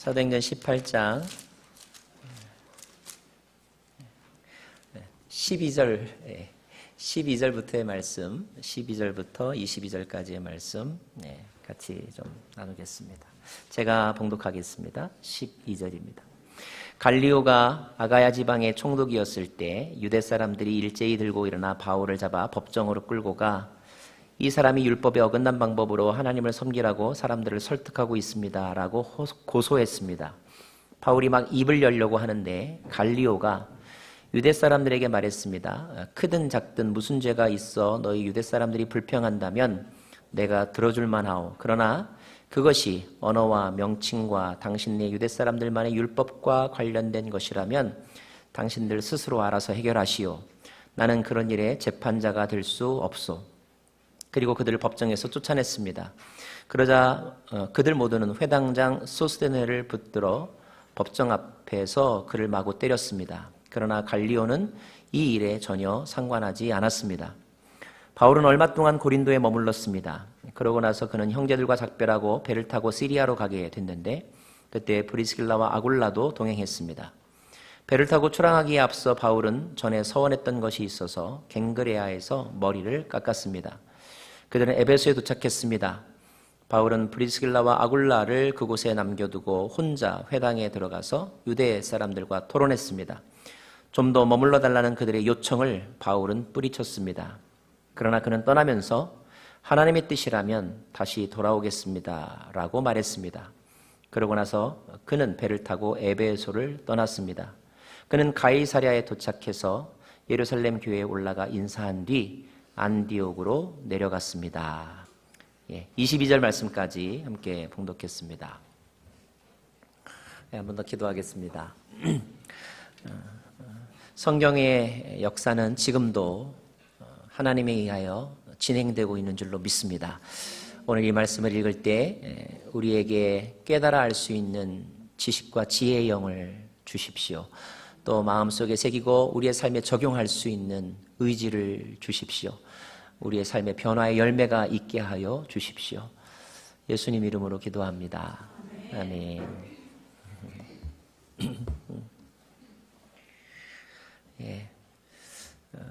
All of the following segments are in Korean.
사도행전 18장 12절부터의 말씀, 12절부터 22절까지의 말씀 같이 좀 나누겠습니다. 제가 봉독하겠습니다. 12절입니다. 갈리오가 아가야 지방의 총독이었을 때 유대 사람들이 일제히 들고 일어나 바울을 잡아 법정으로 끌고 가 이 사람이 율법에 어긋난 방법으로 하나님을 섬기라고 사람들을 설득하고 있습니다 라고 고소했습니다. 바울이 막 입을 열려고 하는데 갈리오가 유대 사람들에게 말했습니다. 크든 작든 무슨 죄가 있어 너희 유대 사람들이 불평한다면 내가 들어줄 만하오. 그러나 그것이 언어와 명칭과 당신네 유대 사람들만의 율법과 관련된 것이라면 당신들 스스로 알아서 해결하시오. 나는 그런 일에 재판자가 될 수 없소. 그리고 그들을 법정에서 쫓아냈습니다. 그러자 그들 모두는 회당장 소스데네를 붙들어 법정 앞에서 그를 마구 때렸습니다. 그러나 갈리오는 이 일에 전혀 상관하지 않았습니다. 바울은 얼마 동안 고린도에 머물렀습니다. 그러고 나서 그는 형제들과 작별하고 배를 타고 시리아로 가게 됐는데 그때 브리스길라와 아굴라도 동행했습니다. 배를 타고 출항하기에 앞서 바울은 전에 서원했던 것이 있어서 갱그레아에서 머리를 깎았습니다. 그들은 에베소에 도착했습니다. 바울은 브리스길라와 아굴라를 그곳에 남겨두고 혼자 회당에 들어가서 유대 사람들과 토론했습니다. 좀 더 머물러 달라는 그들의 요청을 바울은 뿌리쳤습니다. 그러나 그는 떠나면서 하나님의 뜻이라면 다시 돌아오겠습니다 라고 말했습니다. 그러고 나서 그는 배를 타고 에베소를 떠났습니다. 그는 가이사랴에 도착해서 예루살렘 교회에 올라가 인사한 뒤 안디옥으로 내려갔습니다. 22절 말씀까지 함께 봉독했습니다. 한 번 더 기도하겠습니다. 성경의 역사는 지금도 하나님에 의하여 진행되고 있는 줄로 믿습니다. 오늘 이 말씀을 읽을 때 우리에게 깨달아 알 수 있는 지식과 지혜의 영을 주십시오. 또 마음속에 새기고 우리의 삶에 적용할 수 있는 의지를 주십시오. 우리의 삶의 변화의 열매가 있게 하여 주십시오. 예수님 이름으로 기도합니다. 아멘.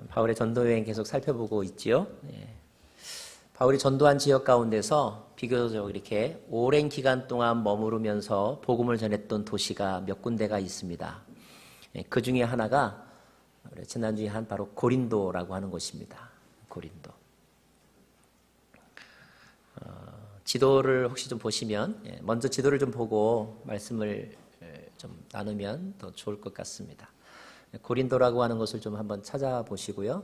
바울의 전도 여행 계속 살펴보고 있지요. 바울이 전도한 지역 가운데서 비교적 이렇게 오랜 기간 동안 머무르면서 복음을 전했던 도시가 몇 군데가 있습니다. 그 중에 하나가 지난주에 한 바로 고린도라고 하는 곳입니다. 고린도. 지도를 혹시 좀 보시면 먼저 지도를 좀 보고 말씀을 좀 나누면 더 좋을 것 같습니다. 고린도라고 하는 것을 좀 한번 찾아보시고요.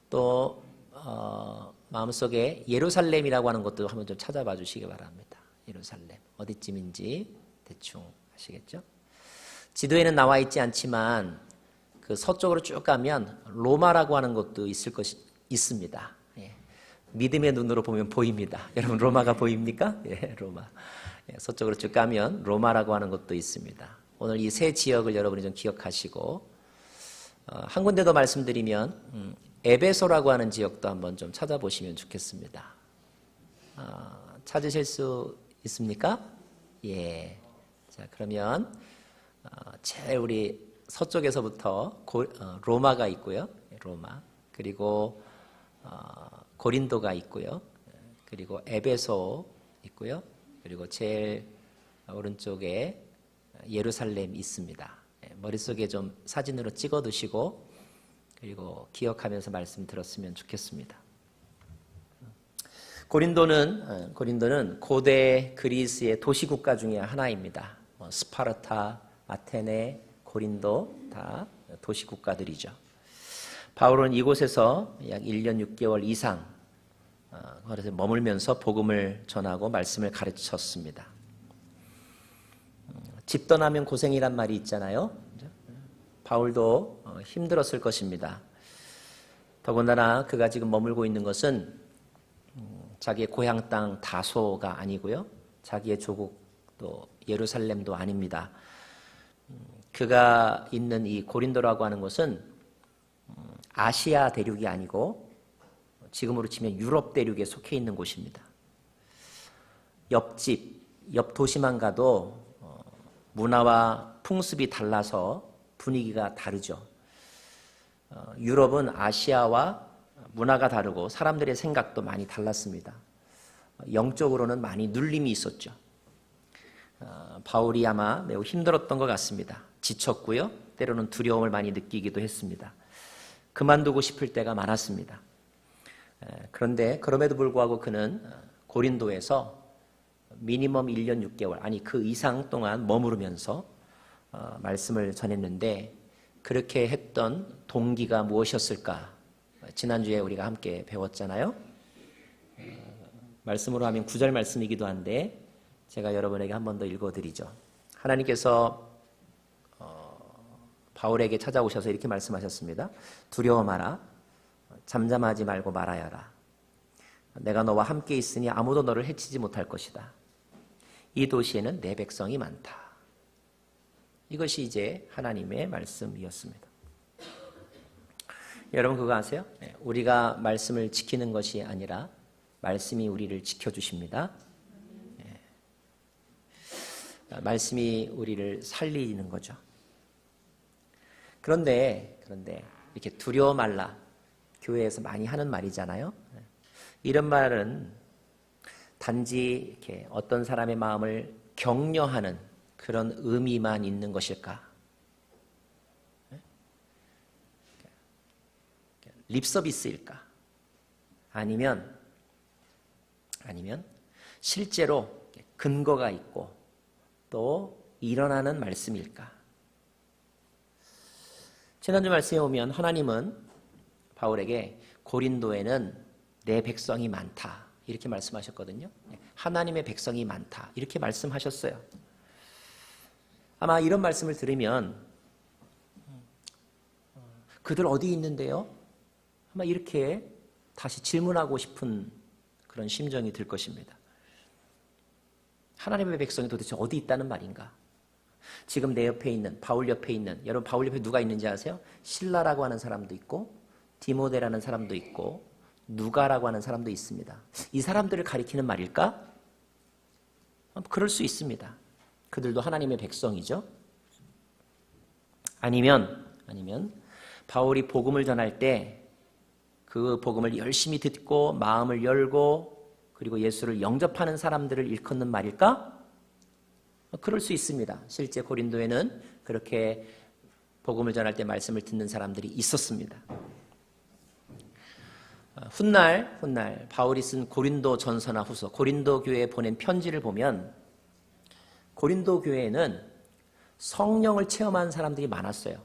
또 마음속에 예루살렘이라고 하는 것도 한번 좀 찾아봐 주시기 바랍니다. 예루살렘 어디쯤인지 대충 아시겠죠? 지도에는 나와 있지 않지만 그 서쪽으로 쭉 가면 로마라고 하는 것도 있습니다. 믿음의 눈으로 보면 보입니다. 여러분 로마가 보입니까? 로마. 서쪽으로 쭉 가면 로마라고 하는 것도 있습니다. 오늘 이 세 지역을 여러분이 좀 기억하시고 한 군데 더 말씀드리면 에베소라고 하는 지역도 한번 좀 찾아보시면 좋겠습니다. 찾으실 수 있습니까? 예. 자 그러면 제일 우리 서쪽에서부터 로마가 있고요. 로마. 그리고 고린도가 있고요. 그리고 에베소 있고요. 그리고 제일 오른쪽에 예루살렘이 있습니다. 머릿속에 좀 사진으로 찍어 두시고 그리고 기억하면서 말씀 들었으면 좋겠습니다. 고린도는 고대 그리스의 도시국가 중에 하나입니다. 스파르타, 아테네, 고린도 다 도시국가들이죠. 바울은 이곳에서 약 1년 6개월 이상 그래서 머물면서 복음을 전하고 말씀을 가르쳤습니다. 집 떠나면 고생이란 말이 있잖아요. 바울도 힘들었을 것입니다. 더군다나 그가 지금 머물고 있는 것은 자기의 고향 땅 다소가 아니고요. 자기의 조국 또 예루살렘도 아닙니다. 그가 있는 이 고린도라고 하는 곳은 아시아 대륙이 아니고 지금으로 치면 유럽 대륙에 속해 있는 곳입니다. 옆집 옆 도시만 가도 문화와 풍습이 달라서 분위기가 다르죠. 유럽은 아시아와 문화가 다르고 사람들의 생각도 많이 달랐습니다. 영적으로는 많이 눌림이 있었죠. 바울이 아마 매우 힘들었던 것 같습니다. 지쳤고요. 때로는 두려움을 많이 느끼기도 했습니다. 그만두고 싶을 때가 많았습니다. 그런데 그럼에도 불구하고 그는 고린도에서 미니멈 1년 6개월, 아니 그 이상 동안 머무르면서 말씀을 전했는데 그렇게 했던 동기가 무엇이었을까? 지난주에 우리가 함께 배웠잖아요. 말씀으로 하면 9절 말씀이기도 한데 제가 여러분에게 한 번 더 읽어드리죠. 하나님께서 바울에게 찾아오셔서 이렇게 말씀하셨습니다. 두려워 마라. 잠잠하지 말고 말하여라. 내가 너와 함께 있으니 아무도 너를 해치지 못할 것이다. 이 도시에는 내 백성이 많다. 이것이 이제 하나님의 말씀이었습니다. 여러분 그거 아세요? 우리가 말씀을 지키는 것이 아니라 말씀이 우리를 지켜주십니다. 말씀이 우리를 살리는 거죠. 그런데 이렇게 두려워 말라. 교회에서 많이 하는 말이잖아요. 이런 말은 단지 이렇게 어떤 사람의 마음을 격려하는 그런 의미만 있는 것일까? 립서비스일까? 아니면 실제로 근거가 있고 또 일어나는 말씀일까? 지난주 말씀에 오면 하나님은 바울에게 고린도에는 내 백성이 많다 이렇게 말씀하셨거든요. 하나님의 백성이 많다 이렇게 말씀하셨어요. 아마 이런 말씀을 들으면 그들 어디 있는데요? 아마 이렇게 다시 질문하고 싶은 그런 심정이 들 것입니다. 하나님의 백성이 도대체 어디 있다는 말인가? 지금 내 옆에 있는 바울 옆에 있는 여러분 바울 옆에 누가 있는지 아세요? 실라라고 하는 사람도 있고 디모데라는 사람도 있고 누가라고 하는 사람도 있습니다. 이 사람들을 가리키는 말일까? 그럴 수 있습니다. 그들도 하나님의 백성이죠. 아니면 바울이 복음을 전할 때 그 복음을 열심히 듣고 마음을 열고 그리고 예수를 영접하는 사람들을 일컫는 말일까? 그럴 수 있습니다. 실제 고린도에는 그렇게 복음을 전할 때 말씀을 듣는 사람들이 있었습니다. 훗날 바울이 쓴 고린도 전서나 후서, 고린도 교회에 보낸 편지를 보면 고린도 교회에는 성령을 체험한 사람들이 많았어요.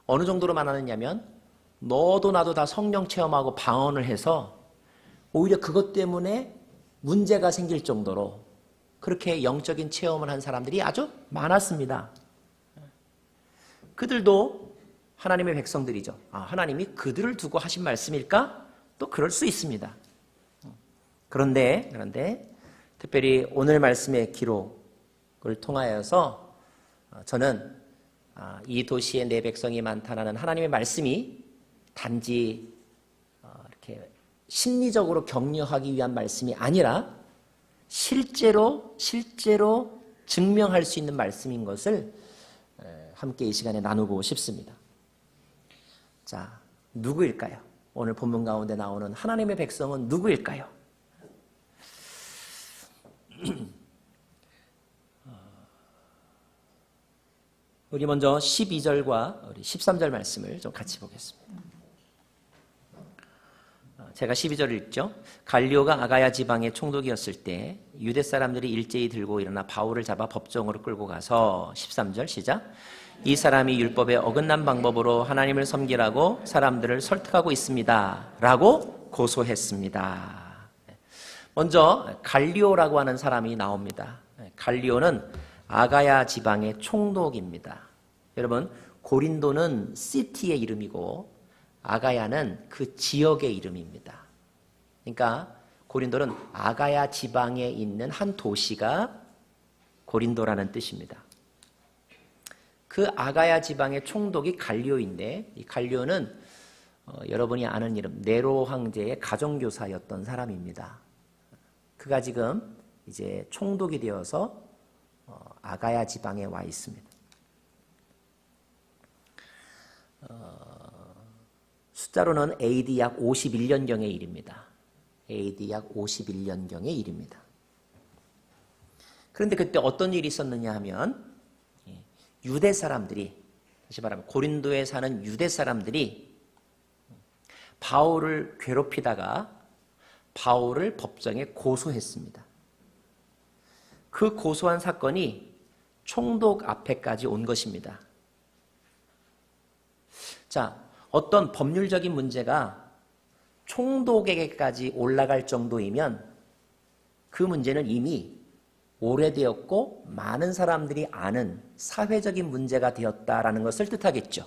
어느 정도로 많았느냐면 너도 나도 다 성령 체험하고 방언을 해서 오히려 그것 때문에 문제가 생길 정도로 그렇게 영적인 체험을 한 사람들이 아주 많았습니다. 그들도 하나님의 백성들이죠. 하나님이 그들을 두고 하신 말씀일까? 또 그럴 수 있습니다. 그런데 특별히 오늘 말씀의 기록을 통하여서 저는 이 도시에 내 백성이 많다라는 하나님의 말씀이 단지 이렇게 심리적으로 격려하기 위한 말씀이 아니라 실제로 증명할 수 있는 말씀인 것을 함께 이 시간에 나누고 싶습니다. 자, 누구일까요? 오늘 본문 가운데 나오는 하나님의 백성은 누구일까요? 우리 먼저 12절과 우리 13절 말씀을 좀 같이 보겠습니다. 제가 12절을 읽죠. 갈리오가 아가야 지방의 총독이었을 때 유대 사람들이 일제히 들고 일어나 바울을 잡아 법정으로 끌고 가서 13절 시작. 이 사람이 율법에 어긋난 방법으로 하나님을 섬기라고 사람들을 설득하고 있습니다. 라고 고소했습니다. 먼저 갈리오라고 하는 사람이 나옵니다. 갈리오는 아가야 지방의 총독입니다. 여러분 고린도는 시티의 이름이고 아가야는 그 지역의 이름입니다. 그러니까 고린도는 아가야 지방에 있는 한 도시가 고린도라는 뜻입니다. 그 아가야 지방의 총독이 갈리오인데 이 갈리오는 여러분이 아는 이름 네로 황제의 가정교사였던 사람입니다. 그가 지금 이제 총독이 되어서 아가야 지방에 와 있습니다. 숫자로는 AD 약 51년경의 일입니다. AD 약 51년경의 일입니다. 그런데 그때 어떤 일이 있었느냐 하면 유대 사람들이, 다시 말하면 고린도에 사는 유대 사람들이 바울을 괴롭히다가 바울을 법정에 고소했습니다. 그 고소한 사건이 총독 앞에까지 온 것입니다. 자, 어떤 법률적인 문제가 총독에게까지 올라갈 정도이면 그 문제는 이미 오래되었고 많은 사람들이 아는 사회적인 문제가 되었다라는 것을 뜻하겠죠.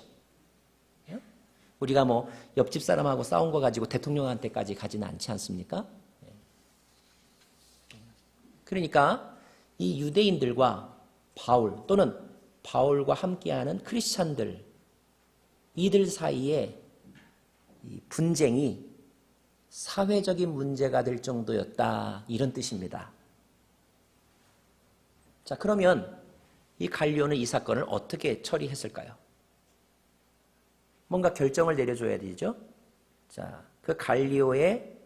우리가 뭐 옆집 사람하고 싸운 거 가지고 대통령한테까지 가지는 않지 않습니까? 그러니까 이 유대인들과 바울 또는 바울과 함께하는 크리스찬들, 이들 사이에 이 분쟁이 사회적인 문제가 될 정도였다, 이런 뜻입니다. 자, 그러면 이 갈리오는 이 사건을 어떻게 처리했을까요? 뭔가 결정을 내려줘야 되죠. 자, 그 갈리오의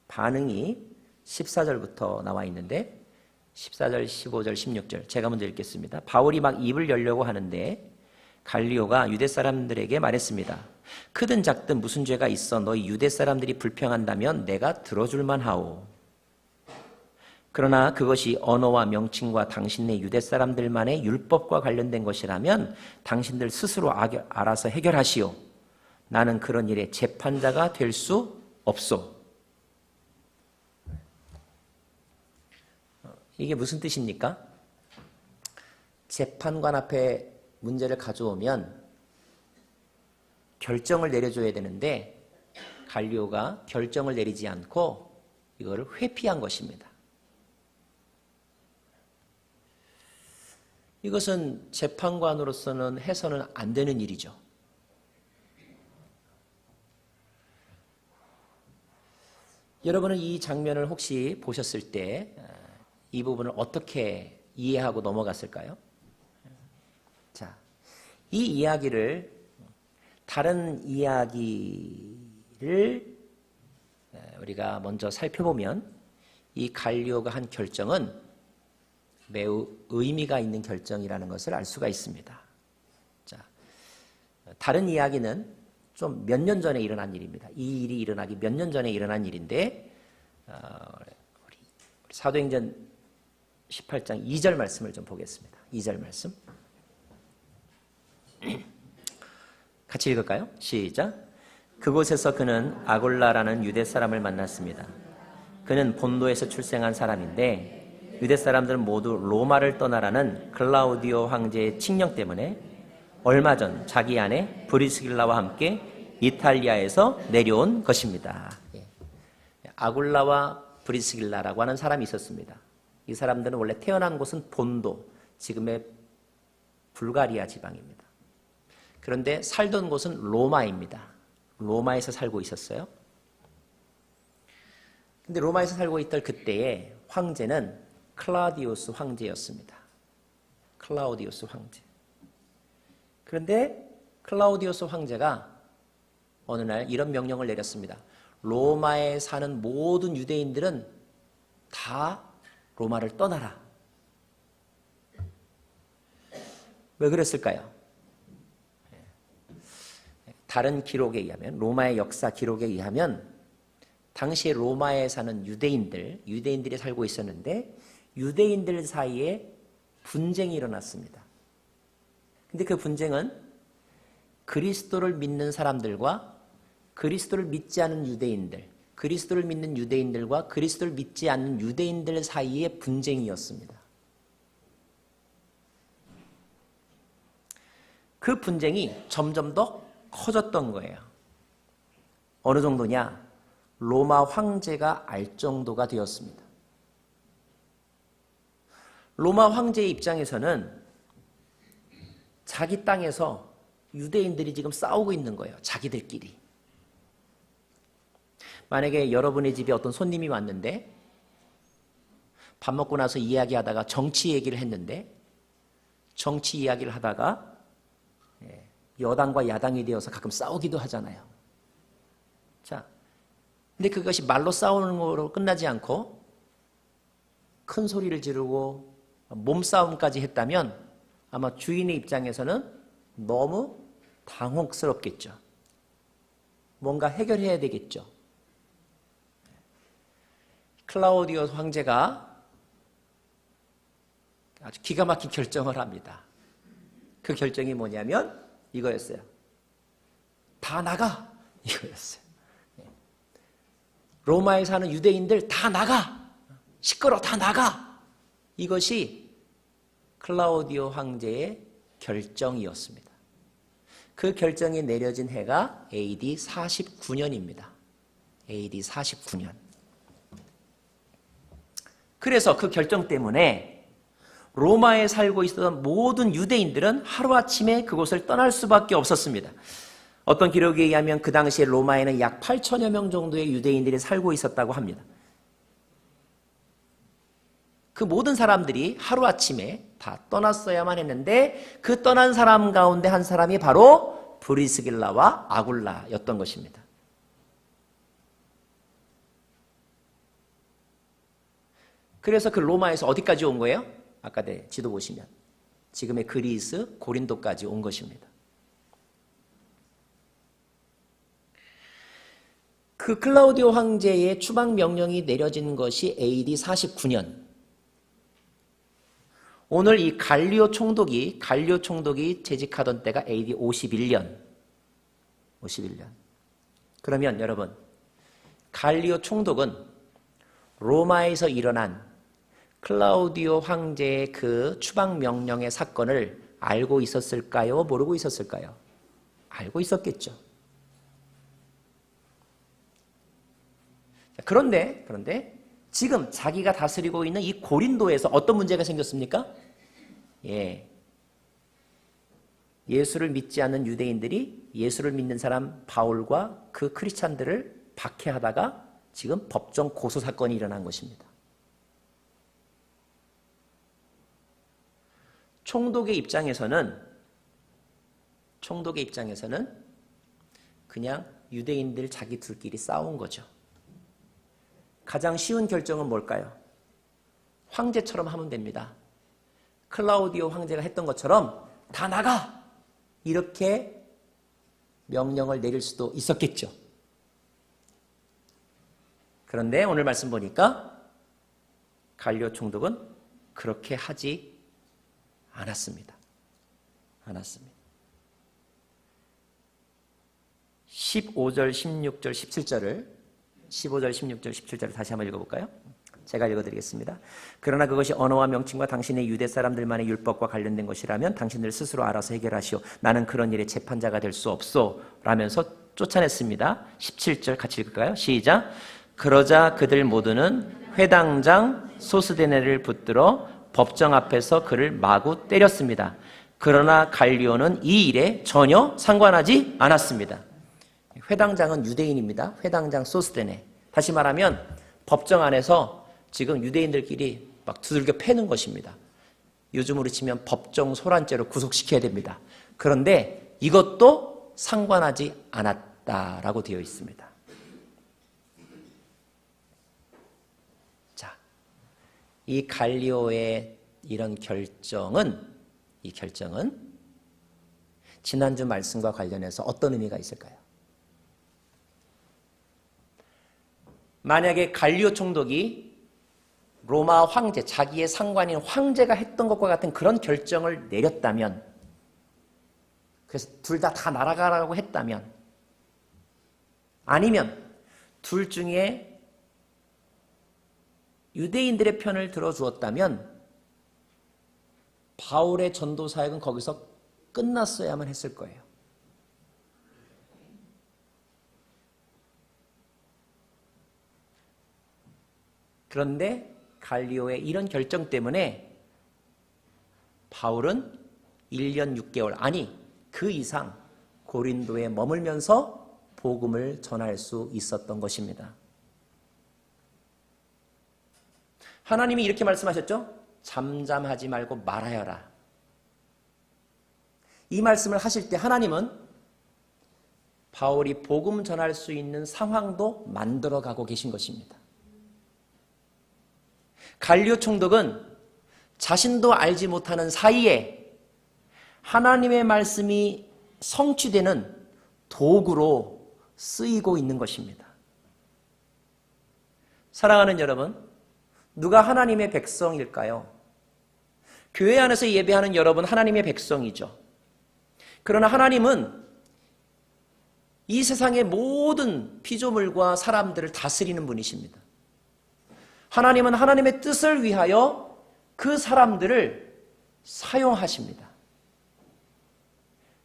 반응이 14절부터 나와 있는데 14절, 15절, 16절 제가 먼저 읽겠습니다. 바울이 막 입을 열려고 하는데 갈리오가 유대 사람들에게 말했습니다. 크든 작든 무슨 죄가 있어 너희 유대 사람들이 불평한다면 내가 들어줄만 하오. 그러나 그것이 언어와 명칭과 당신네 유대 사람들만의 율법과 관련된 것이라면 당신들 스스로 알아서 해결하시오. 나는 그런 일에 재판자가 될 수 없소. 이게 무슨 뜻입니까? 재판관 앞에 문제를 가져오면 결정을 내려줘야 되는데 갈리오가 결정을 내리지 않고 이거를 회피한 것입니다. 이것은 재판관으로서는 해서는 안 되는 일이죠. 여러분은 이 장면을 혹시 보셨을 때 이 부분을 어떻게 이해하고 넘어갔을까요? 자, 이 이야기를 다른 이야기를 우리가 먼저 살펴보면 이 갈리오가 한 결정은 매우 의미가 있는 결정이라는 것을 알 수가 있습니다. 자, 다른 이야기는 좀 몇 년 전에 일어난 일입니다. 이 일이 일어나기 몇 년 전에 일어난 일인데 우리 사도행전 18장 2절 말씀을 좀 보겠습니다. 2절 말씀 같이 읽을까요? 시작. 그곳에서 그는 아골라라는 유대 사람을 만났습니다. 그는 본도에서 출생한 사람인데 유대 사람들은 모두 로마를 떠나라는 클라우디오 황제의 칙령 때문에 얼마 전 자기 아내 브리스길라와 함께 이탈리아에서 내려온 것입니다. 아골라와 브리스길라라고 하는 사람이 있었습니다. 이 사람들은 원래 태어난 곳은 본도, 지금의 불가리아 지방입니다. 그런데 살던 곳은 로마입니다. 로마에서 살고 있었어요. 근데 로마에서 살고 있던 그때의 황제는 클라우디우스 황제였습니다. 클라우디우스 황제. 그런데 클라우디우스 황제가 어느 날 이런 명령을 내렸습니다. 로마에 사는 모든 유대인들은 다 로마를 떠나라. 왜 그랬을까요? 다른 기록에 의하면, 로마의 역사 기록에 의하면 당시에 로마에 사는 유대인들이 살고 있었는데 유대인들 사이에 분쟁이 일어났습니다. 근데 그 분쟁은 그리스도를 믿는 사람들과 그리스도를 믿지 않는 유대인들, 그리스도를 믿는 유대인들과 그리스도를 믿지 않는 유대인들 사이의 분쟁이었습니다. 그 분쟁이 점점 더 커졌던 거예요. 어느 정도냐? 로마 황제가 알 정도가 되었습니다. 로마 황제의 입장에서는 자기 땅에서 유대인들이 지금 싸우고 있는 거예요. 자기들끼리. 만약에 여러분의 집에 어떤 손님이 왔는데 밥 먹고 나서 이야기하다가 정치 얘기를 했는데 정치 이야기를 하다가 여당과 야당이 되어서 가끔 싸우기도 하잖아요. 자, 근데 그것이 말로 싸우는 거로 끝나지 않고 큰 소리를 지르고 몸싸움까지 했다면 아마 주인의 입장에서는 너무 당혹스럽겠죠. 뭔가 해결해야 되겠죠. 클라우디오 황제가 아주 기가 막힌 결정을 합니다. 그 결정이 뭐냐면 이거였어요. 다 나가! 이거였어요. 로마에 사는 유대인들 다 나가! 시끄러 다 나가! 이것이 클라우디오 황제의 결정이었습니다. 그 결정이 내려진 해가 AD 49년입니다. AD 49년. 그래서 그 결정 때문에 로마에 살고 있었던 모든 유대인들은 하루아침에 그곳을 떠날 수밖에 없었습니다. 어떤 기록에 의하면 그 당시에 로마에는 약 8천여 명 정도의 유대인들이 살고 있었다고 합니다. 그 모든 사람들이 하루아침에 다 떠났어야만 했는데 그 떠난 사람 가운데 한 사람이 바로 브리스길라와 아굴라였던 것입니다. 그래서 그 로마에서 어디까지 온 거예요? 아까 지도 보시면 지금의 그리스, 고린도까지 온 것입니다. 그 클라우디오 황제의 추방 명령이 내려진 것이 AD 49년. 오늘 이 갈리오 총독이 재직하던 때가 AD 51년. 그러면 여러분, 갈리오 총독은 로마에서 일어난 클라우디오 황제의 그 추방 명령의 사건을 알고 있었을까요? 모르고 있었을까요? 알고 있었겠죠. 그런데 지금 자기가 다스리고 있는 이 고린도에서 어떤 문제가 생겼습니까? 예수를 믿지 않는 유대인들이 예수를 믿는 사람 바울과 그 크리스찬들을 박해하다가 지금 법정 고소 사건이 일어난 것입니다. 총독의 입장에서는 그냥 유대인들 자기 둘끼리 싸운 거죠. 가장 쉬운 결정은 뭘까요? 황제처럼 하면 됩니다. 클라우디오 황제가 했던 것처럼 다 나가! 이렇게 명령을 내릴 수도 있었겠죠. 그런데 오늘 말씀 보니까 갈리오 총독은 그렇게 하지 않았습니다. 15절, 16절, 17절을 다시 한번 읽어볼까요? 제가 읽어드리겠습니다. 그러나 그것이 언어와 명칭과 당신의 유대 사람들만의 율법과 관련된 것이라면 당신들 스스로 알아서 해결하시오. 나는 그런 일의 재판자가 될 수 없소. 라면서 쫓아냈습니다. 17절 같이 읽을까요? 시작. 그러자 그들 모두는 회당장 소스데네를 붙들어 법정 앞에서 그를 마구 때렸습니다. 그러나 갈리오는 이 일에 전혀 상관하지 않았습니다. 회당장은 유대인입니다. 회당장 소스데네. 다시 말하면 법정 안에서 지금 유대인들끼리 막 두들겨 패는 것입니다. 요즘으로 치면 법정 소란죄로 구속시켜야 됩니다. 그런데 이것도 상관하지 않았다라고 되어 있습니다. 자, 이 갈리오의 이런 결정은 지난주 말씀과 관련해서 어떤 의미가 있을까요? 만약에 갈리오 총독이 로마 황제, 자기의 상관인 황제가 했던 것과 같은 그런 결정을 내렸다면, 그래서 둘 다 날아가라고 했다면, 아니면 둘 중에 유대인들의 편을 들어주었다면 바울의 전도 사역은 거기서 끝났어야만 했을 거예요. 그런데 갈리오의 이런 결정 때문에 바울은 1년 6개월, 아니 그 이상 고린도에 머물면서 복음을 전할 수 있었던 것입니다. 하나님이 이렇게 말씀하셨죠? 잠잠하지 말고 말하여라. 이 말씀을 하실 때 하나님은 바울이 복음 전할 수 있는 상황도 만들어가고 계신 것입니다. 갈리오 총독은 자신도 알지 못하는 사이에 하나님의 말씀이 성취되는 도구로 쓰이고 있는 것입니다. 사랑하는 여러분, 누가 하나님의 백성일까요? 교회 안에서 예배하는 여러분 하나님의 백성이죠. 그러나 하나님은 이 세상의 모든 피조물과 사람들을 다스리는 분이십니다. 하나님은 하나님의 뜻을 위하여 그 사람들을 사용하십니다.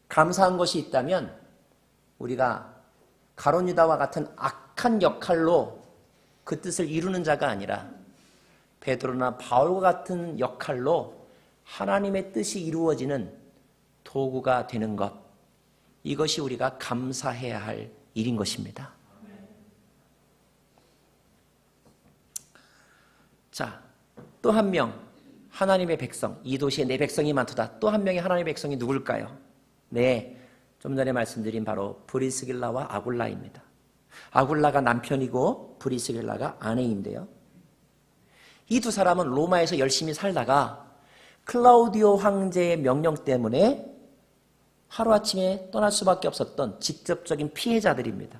감사한 것이 있다면 우리가 가룟 유다와 같은 악한 역할로 그 뜻을 이루는 자가 아니라 베드로나 바울과 같은 역할로 하나님의 뜻이 이루어지는 도구가 되는 것, 이것이 우리가 감사해야 할 일인 것입니다. 자, 또 한 명 하나님의 백성, 이 도시에 내 백성이 많도다. 또 한 명의 하나님의 백성이 누굴까요? 네, 좀 전에 말씀드린 바로 브리스길라와 아굴라입니다. 아굴라가 남편이고 브리스길라가 아내인데요. 이 두 사람은 로마에서 열심히 살다가 클라우디오 황제의 명령 때문에 하루아침에 떠날 수밖에 없었던 직접적인 피해자들입니다.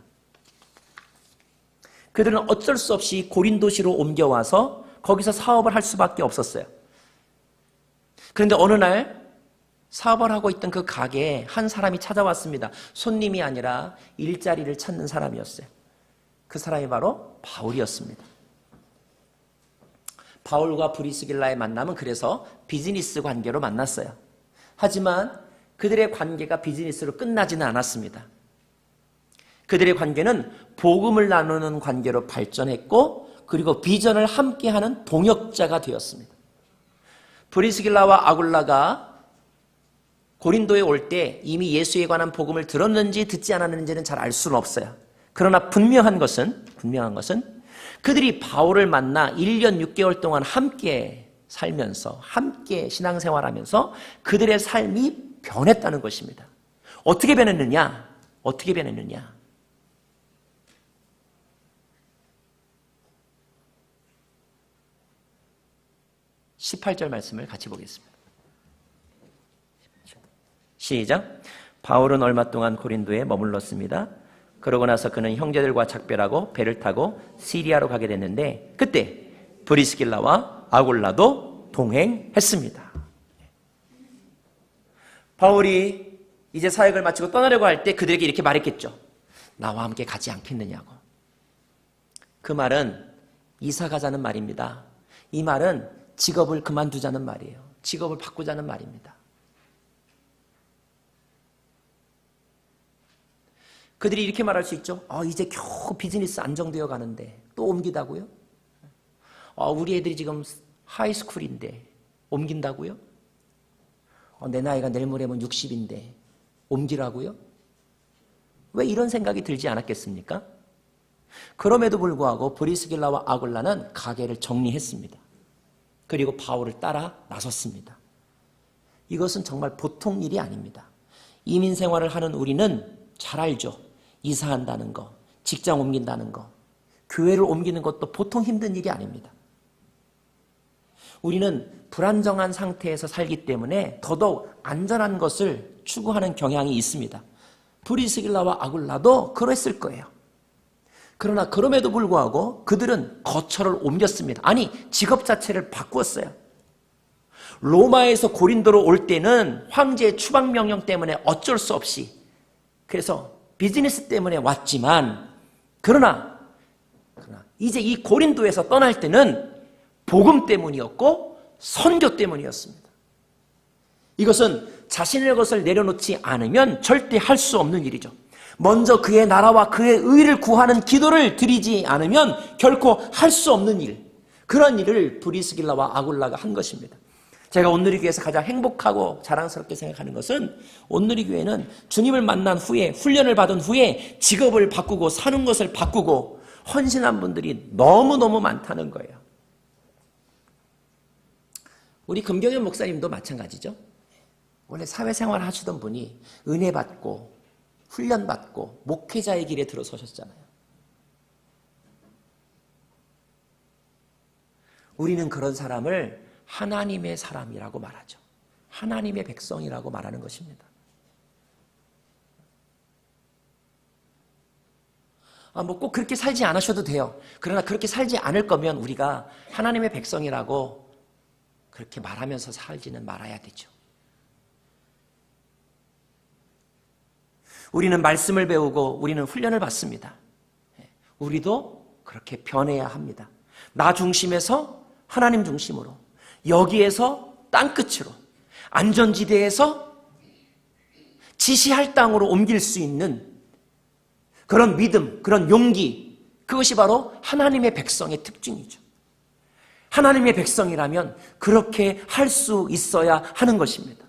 그들은 어쩔 수 없이 고린도시로 옮겨와서 거기서 사업을 할 수밖에 없었어요. 그런데 어느 날 사업을 하고 있던 그 가게에 한 사람이 찾아왔습니다. 손님이 아니라 일자리를 찾는 사람이었어요. 그 사람이 바로 바울이었습니다. 바울과 브리스길라의 만남은 그래서 비즈니스 관계로 만났어요. 하지만 그들의 관계가 비즈니스로 끝나지는 않았습니다. 그들의 관계는 복음을 나누는 관계로 발전했고, 그리고 비전을 함께하는 동역자가 되었습니다. 브리스길라와 아굴라가 고린도에 올 때 이미 예수에 관한 복음을 들었는지 듣지 않았는지는 잘 알 수는 없어요. 그러나 분명한 것은 그들이 바울을 만나 1년 6개월 동안 함께 살면서 함께 신앙생활하면서 그들의 삶이 변했다는 것입니다. 어떻게 변했느냐? 18절 말씀을 같이 보겠습니다. 시작. 바울은 얼마 동안 고린도에 머물렀습니다. 그러고 나서 그는 형제들과 작별하고 배를 타고 시리아로 가게 됐는데 그때 브리스길라와 아굴라도 동행했습니다. 바울이 이제 사역을 마치고 떠나려고 할 때 그들에게 이렇게 말했겠죠. 나와 함께 가지 않겠느냐고. 그 말은 이사 가자는 말입니다. 이 말은 직업을 그만두자는 말이에요. 직업을 바꾸자는 말입니다. 그들이 이렇게 말할 수 있죠. 이제 겨우 비즈니스 안정되어 가는데 또 옮기다고요? 우리 애들이 지금 하이스쿨인데 옮긴다고요? 내 나이가 내일 모레면 60인데 옮기라고요? 왜 이런 생각이 들지 않았겠습니까? 그럼에도 불구하고 브리스길라와 아굴라는 가게를 정리했습니다. 그리고 바울을 따라 나섰습니다. 이것은 정말 보통 일이 아닙니다. 이민 생활을 하는 우리는 잘 알죠. 이사한다는 거, 직장 옮긴다는 거, 교회를 옮기는 것도 보통 힘든 일이 아닙니다. 우리는 불안정한 상태에서 살기 때문에 더더욱 안전한 것을 추구하는 경향이 있습니다. 브리스길라와 아굴라도 그랬을 거예요. 그러나 그럼에도 불구하고 그들은 거처를 옮겼습니다. 아니, 직업 자체를 바꾸었어요. 로마에서 고린도로 올 때는 황제의 추방 명령 때문에 어쩔 수 없이, 그래서 비즈니스 때문에 왔지만, 그러나 이제 이 고린도에서 떠날 때는 복음 때문이었고 선교 때문이었습니다. 이것은 자신의 것을 내려놓지 않으면 절대 할 수 없는 일이죠. 먼저 그의 나라와 그의 의를 구하는 기도를 드리지 않으면 결코 할 수 없는 일, 그런 일을 브리스길라와 아굴라가 한 것입니다. 제가 온누리교회에서 가장 행복하고 자랑스럽게 생각하는 것은, 온누리교회는 주님을 만난 후에, 훈련을 받은 후에 직업을 바꾸고 사는 것을 바꾸고 헌신한 분들이 너무너무 많다는 거예요. 우리 금경현 목사님도 마찬가지죠. 원래 사회생활 하시던 분이 은혜 받고 훈련 받고 목회자의 길에 들어서셨잖아요. 우리는 그런 사람을 하나님의 사람이라고 말하죠. 하나님의 백성이라고 말하는 것입니다. 뭐 꼭 그렇게 살지 않으셔도 돼요. 그러나 그렇게 살지 않을 거면 우리가 하나님의 백성이라고 그렇게 말하면서 살지는 말아야 되죠. 우리는 말씀을 배우고 우리는 훈련을 받습니다. 우리도 그렇게 변해야 합니다. 나 중심에서 하나님 중심으로, 여기에서 땅끝으로, 안전지대에서 지시할 땅으로 옮길 수 있는 그런 믿음, 그런 용기, 그것이 바로 하나님의 백성의 특징이죠. 하나님의 백성이라면 그렇게 할 수 있어야 하는 것입니다.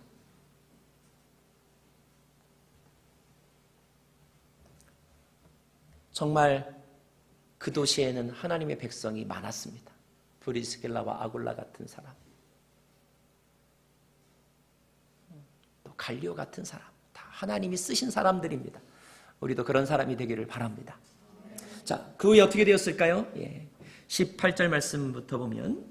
정말 그 도시에는 하나님의 백성이 많았습니다. 브리스길라와 아굴라 같은 사람, 또 갈리오 같은 사람, 다 하나님이 쓰신 사람들입니다. 우리도 그런 사람이 되기를 바랍니다. 자, 그 후에 어떻게 되었을까요? 18절 말씀부터 보면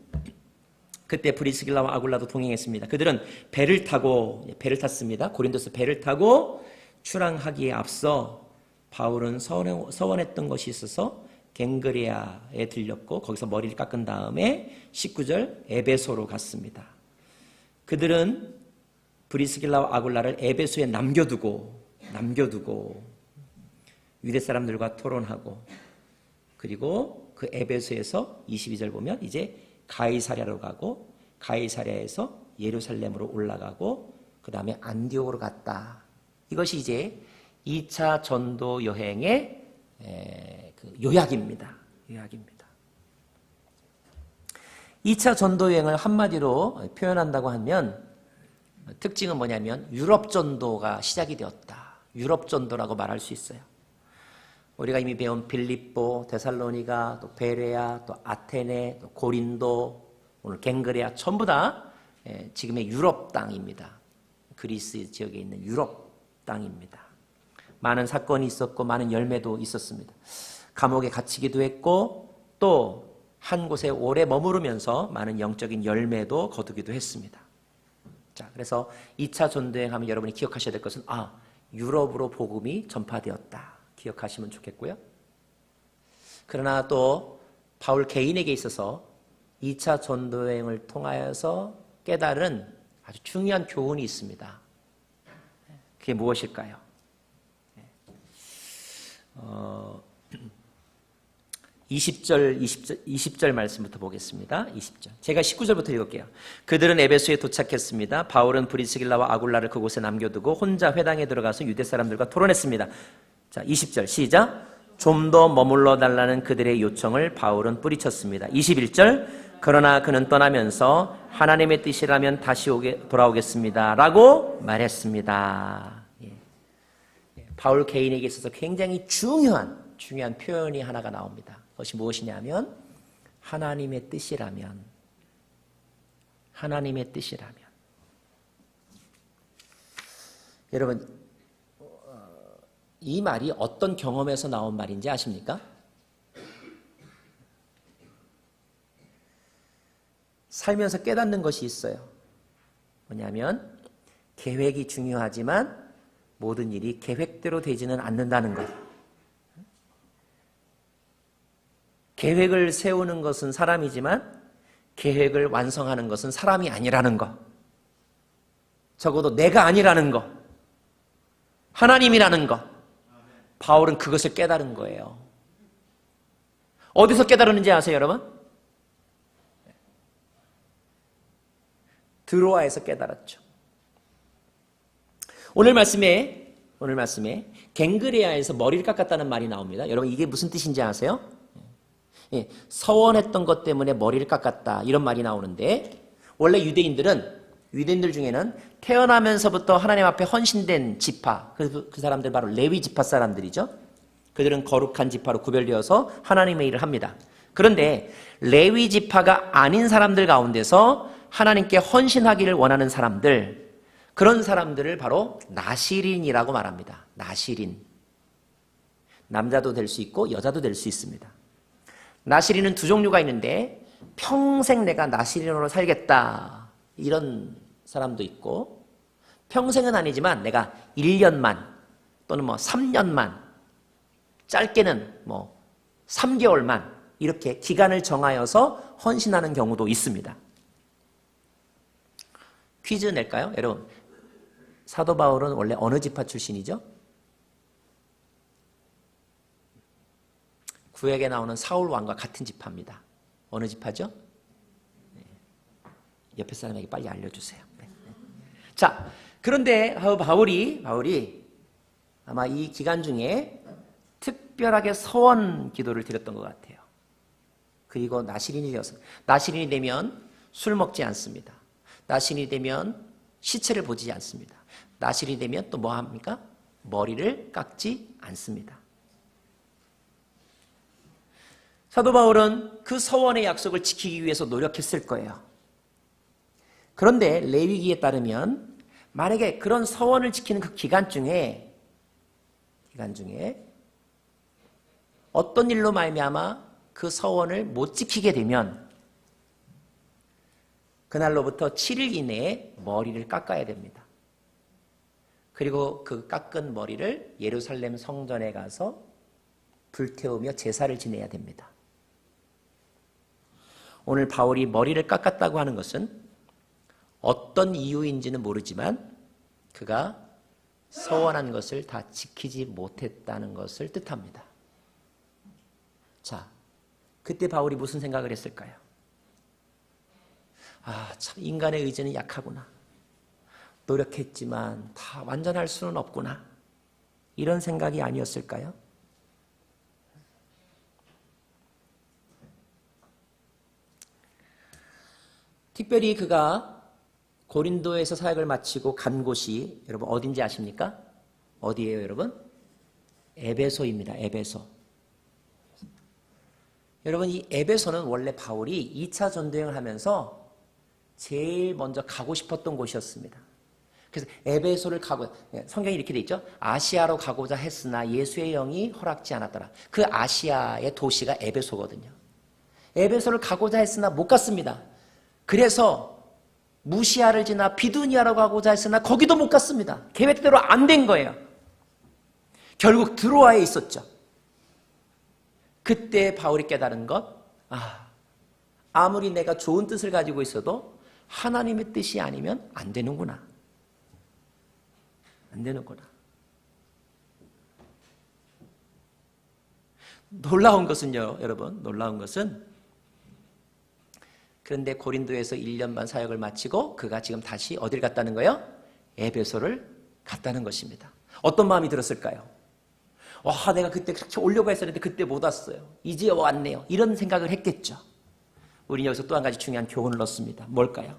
그때 브리스길라와 아굴라도 동행했습니다. 그들은 배를 탔습니다. 고린도서 배를 타고 출항하기에 앞서 바울은 서원했던 것이 있어서 갱그레아에 들렸고 거기서 머리를 깎은 다음에 19절 에베소로 갔습니다. 그들은 브리스길라와 아굴라를 에베소에 남겨두고 유대 사람들과 토론하고, 그리고 그 에베소에서 22절 보면 이제 가이사랴로 가고, 가이사랴에서 예루살렘으로 올라가고, 그 다음에 안디옥으로 갔다. 이것이 이제 2차 전도 여행의 그 요약입니다. 2차 전도 여행을 한마디로 표현한다고 하면 특징은 뭐냐면 유럽 전도가 시작이 되었다. 유럽 전도라고 말할 수 있어요. 우리가 이미 배운 빌립보, 데살로니가, 또 베레아, 또 아테네, 또 고린도, 오늘 갱그레아 전부 다 지금의 유럽 땅입니다. 그리스 지역에 있는 유럽 땅입니다. 많은 사건이 있었고 많은 열매도 있었습니다. 감옥에 갇히기도 했고 또 한 곳에 오래 머무르면서 많은 영적인 열매도 거두기도 했습니다. 자, 그래서 2차 전도여행 하면 여러분이 기억하셔야 될 것은 유럽으로 복음이 전파되었다. 기억하시면 좋겠고요. 그러나 또 바울 개인에게 있어서 2차 전도여행을 통하여서 깨달은 아주 중요한 교훈이 있습니다. 그게 무엇일까요? 20절 말씀부터 보겠습니다. 20절. 제가 19절부터 읽을게요. 그들은 에베소에 도착했습니다. 바울은 브리스길라와 아굴라를 그곳에 남겨두고 혼자 회당에 들어가서 유대 사람들과 토론했습니다. 자, 20절 시작. 좀 더 머물러 달라는 그들의 요청을 바울은 뿌리쳤습니다. 21절. 그러나 그는 떠나면서 하나님의 뜻이라면 다시 돌아오겠습니다 라고 말했습니다. 바울 개인에게 있어서 굉장히 중요한 표현이 하나가 나옵니다. 그것이 무엇이냐면 하나님의 뜻이라면, 여러분 이 말이 어떤 경험에서 나온 말인지 아십니까? 살면서 깨닫는 것이 있어요. 뭐냐면 계획이 중요하지만 모든 일이 계획대로 되지는 않는다는 것. 계획을 세우는 것은 사람이지만 계획을 완성하는 것은 사람이 아니라는 것. 적어도 내가 아니라는 것. 하나님이라는 것. 바울은 그것을 깨달은 거예요. 어디서 깨달았는지 아세요, 여러분? 드로아에서 깨달았죠. 오늘 말씀에 갱그레아에서 머리를 깎았다는 말이 나옵니다. 여러분 이게 무슨 뜻인지 아세요? 서원했던 것 때문에 머리를 깎았다 이런 말이 나오는데, 원래 유대인들 중에는 태어나면서부터 하나님 앞에 헌신된 지파, 그 사람들 바로 레위 지파 사람들이죠. 그들은 거룩한 지파로 구별되어서 하나님의 일을 합니다. 그런데 레위 지파가 아닌 사람들 가운데서 하나님께 헌신하기를 원하는 사람들, 그런 사람들을 바로 나시린이라고 말합니다. 나시린. 남자도 될 수 있고 여자도 될 수 있습니다. 나시린은 두 종류가 있는데 평생 내가 나시린으로 살겠다 이런 사람도 있고, 평생은 아니지만 내가 1년만 또는 3년만, 짧게는 3개월만 이렇게 기간을 정하여서 헌신하는 경우도 있습니다. 퀴즈 낼까요? 여러분, 사도 바울은 원래 어느 지파 출신이죠? 구약에 나오는 사울 왕과 같은 지파입니다. 어느 지파죠? 옆에 사람에게 빨리 알려주세요. 자, 그런데 바울이 아마 이 기간 중에 특별하게 서원 기도를 드렸던 것 같아요. 그리고 나시린이 되었습니다. 나시린이 되면 술 먹지 않습니다. 나시린이 되면 시체를 보지 않습니다. 나시린이 되면 또 뭐 합니까? 머리를 깎지 않습니다. 사도 바울은 그 서원의 약속을 지키기 위해서 노력했을 거예요. 그런데 레위기에 따르면 만약에 그런 서원을 지키는 그 기간 중에 어떤 일로 말미암아 그 서원을 못 지키게 되면 그날로부터 7일 이내에 머리를 깎아야 됩니다. 그리고 그 깎은 머리를 예루살렘 성전에 가서 불태우며 제사를 지내야 됩니다. 오늘 바울이 머리를 깎았다고 하는 것은 어떤 이유인지는 모르지만 그가 서원한 것을 다 지키지 못했다는 것을 뜻합니다. 자, 그때 바울이 무슨 생각을 했을까요? 참 인간의 의지는 약하구나. 노력했지만 다 완전할 수는 없구나. 이런 생각이 아니었을까요? 특별히 그가 고린도에서 사역을 마치고 간 곳이 여러분 어딘지 아십니까? 어디예요, 여러분? 에베소입니다. 에베소. 여러분, 이 에베소는 원래 바울이 2차 전도여행을 하면서 제일 먼저 가고 싶었던 곳이었습니다. 그래서 에베소를 성경이 이렇게 돼 있죠. 아시아로 가고자 했으나 예수의 영이 허락지 않았더라. 그 아시아의 도시가 에베소거든요. 에베소를 가고자 했으나 못 갔습니다. 그래서 무시아를 지나 비두니아로 가고자 했으나 거기도 못 갔습니다. 계획대로 안 된 거예요. 결국 드로아에 있었죠. 그때 바울이 깨달은 것, 아무리 내가 좋은 뜻을 가지고 있어도 하나님의 뜻이 아니면 안 되는구나. 안 되는구나. 놀라운 것은요, 여러분, 놀라운 것은 그런데 고린도에서 1년 반 사역을 마치고 그가 지금 다시 어딜 갔다는 거예요? 에베소를 갔다는 것입니다. 어떤 마음이 들었을까요? 내가 그때 그렇게 오려고 했었는데 그때 못 왔어요. 이제 왔네요. 이런 생각을 했겠죠. 우리는 여기서 또 한 가지 중요한 교훈을 얻습니다. 뭘까요?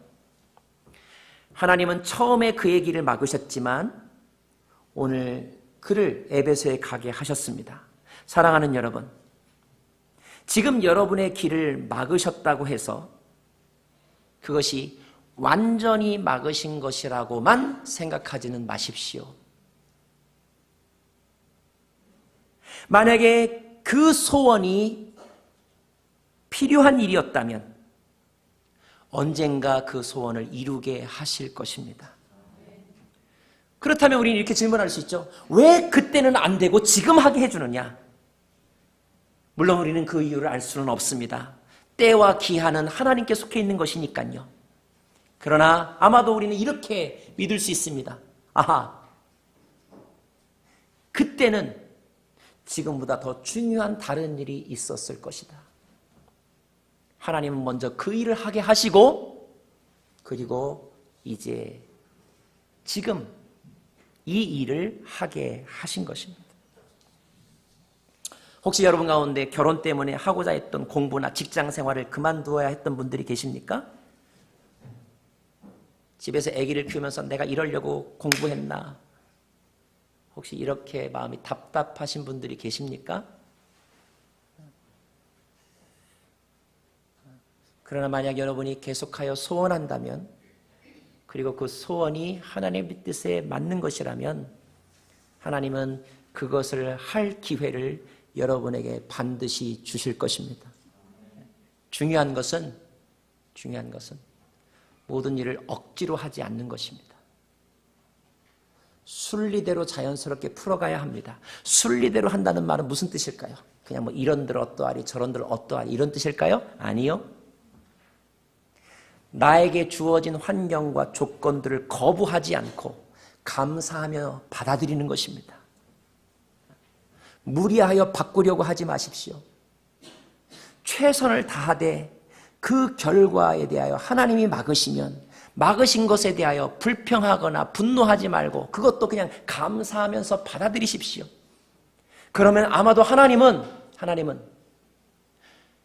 하나님은 처음에 그의 길을 막으셨지만 오늘 그를 에베소에 가게 하셨습니다. 사랑하는 여러분, 지금 여러분의 길을 막으셨다고 해서 그것이 완전히 막으신 것이라고만 생각하지는 마십시오. 만약에 그 소원이 필요한 일이었다면 언젠가 그 소원을 이루게 하실 것입니다. 그렇다면 우리는 이렇게 질문할 수 있죠. 왜 그때는 안 되고 지금 하게 해주느냐? 물론 우리는 그 이유를 알 수는 없습니다. 때와 기한은 하나님께 속해 있는 것이니까요. 그러나 아마도 우리는 이렇게 믿을 수 있습니다. 그때는 지금보다 더 중요한 다른 일이 있었을 것이다. 하나님은 먼저 그 일을 하게 하시고 그리고 이제 지금 이 일을 하게 하신 것입니다. 혹시 여러분 가운데 결혼 때문에 하고자 했던 공부나 직장 생활을 그만두어야 했던 분들이 계십니까? 집에서 아기를 키우면서 내가 이러려고 공부했나? 혹시 이렇게 마음이 답답하신 분들이 계십니까? 그러나 만약 여러분이 계속하여 소원한다면, 그리고 그 소원이 하나님의 뜻에 맞는 것이라면 하나님은 그것을 할 기회를 여러분에게 반드시 주실 것입니다. 중요한 것은 모든 일을 억지로 하지 않는 것입니다. 순리대로 자연스럽게 풀어가야 합니다. 순리대로 한다는 말은 무슨 뜻일까요? 그냥 뭐 이런들 어떠하리 저런들 어떠하리 이런 뜻일까요? 아니요. 나에게 주어진 환경과 조건들을 거부하지 않고 감사하며 받아들이는 것입니다. 무리하여 바꾸려고 하지 마십시오. 최선을 다하되 그 결과에 대하여 하나님이 막으신 것에 대하여 불평하거나 분노하지 말고 그것도 그냥 감사하면서 받아들이십시오. 그러면 아마도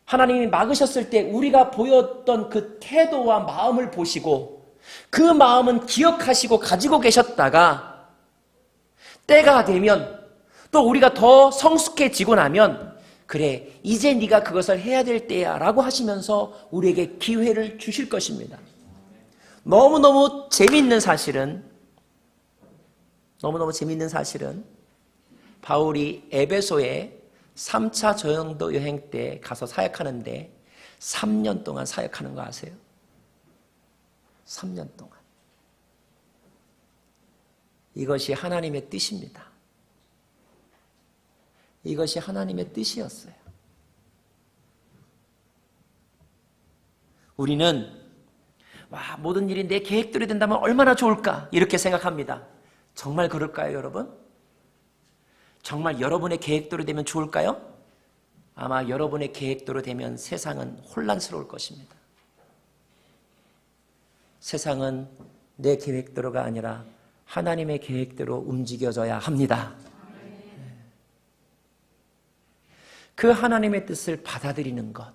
하나님이 막으셨을 때 우리가 보였던 그 태도와 마음을 보시고 그 마음은 기억하시고 가지고 계셨다가 때가 되면 또 우리가 더 성숙해지고 나면 그래 이제 네가 그것을 해야 될 때야 라고 하시면서 우리에게 기회를 주실 것입니다. 너무너무 재미있는 사실은 바울이 에베소에 3차 전도 여행 때 가서 사역하는데 3년 동안 사역하는 거 아세요? 3년 동안. 이것이 하나님의 뜻입니다. 이것이 하나님의 뜻이었어요. 우리는 모든 일이 내 계획대로 된다면 얼마나 좋을까 이렇게 생각합니다. 정말 그럴까요, 여러분? 정말 여러분의 계획대로 되면 좋을까요? 아마 여러분의 계획대로 되면 세상은 혼란스러울 것입니다. 세상은 내 계획대로가 아니라 하나님의 계획대로 움직여져야 합니다. 그 하나님의 뜻을 받아들이는 것,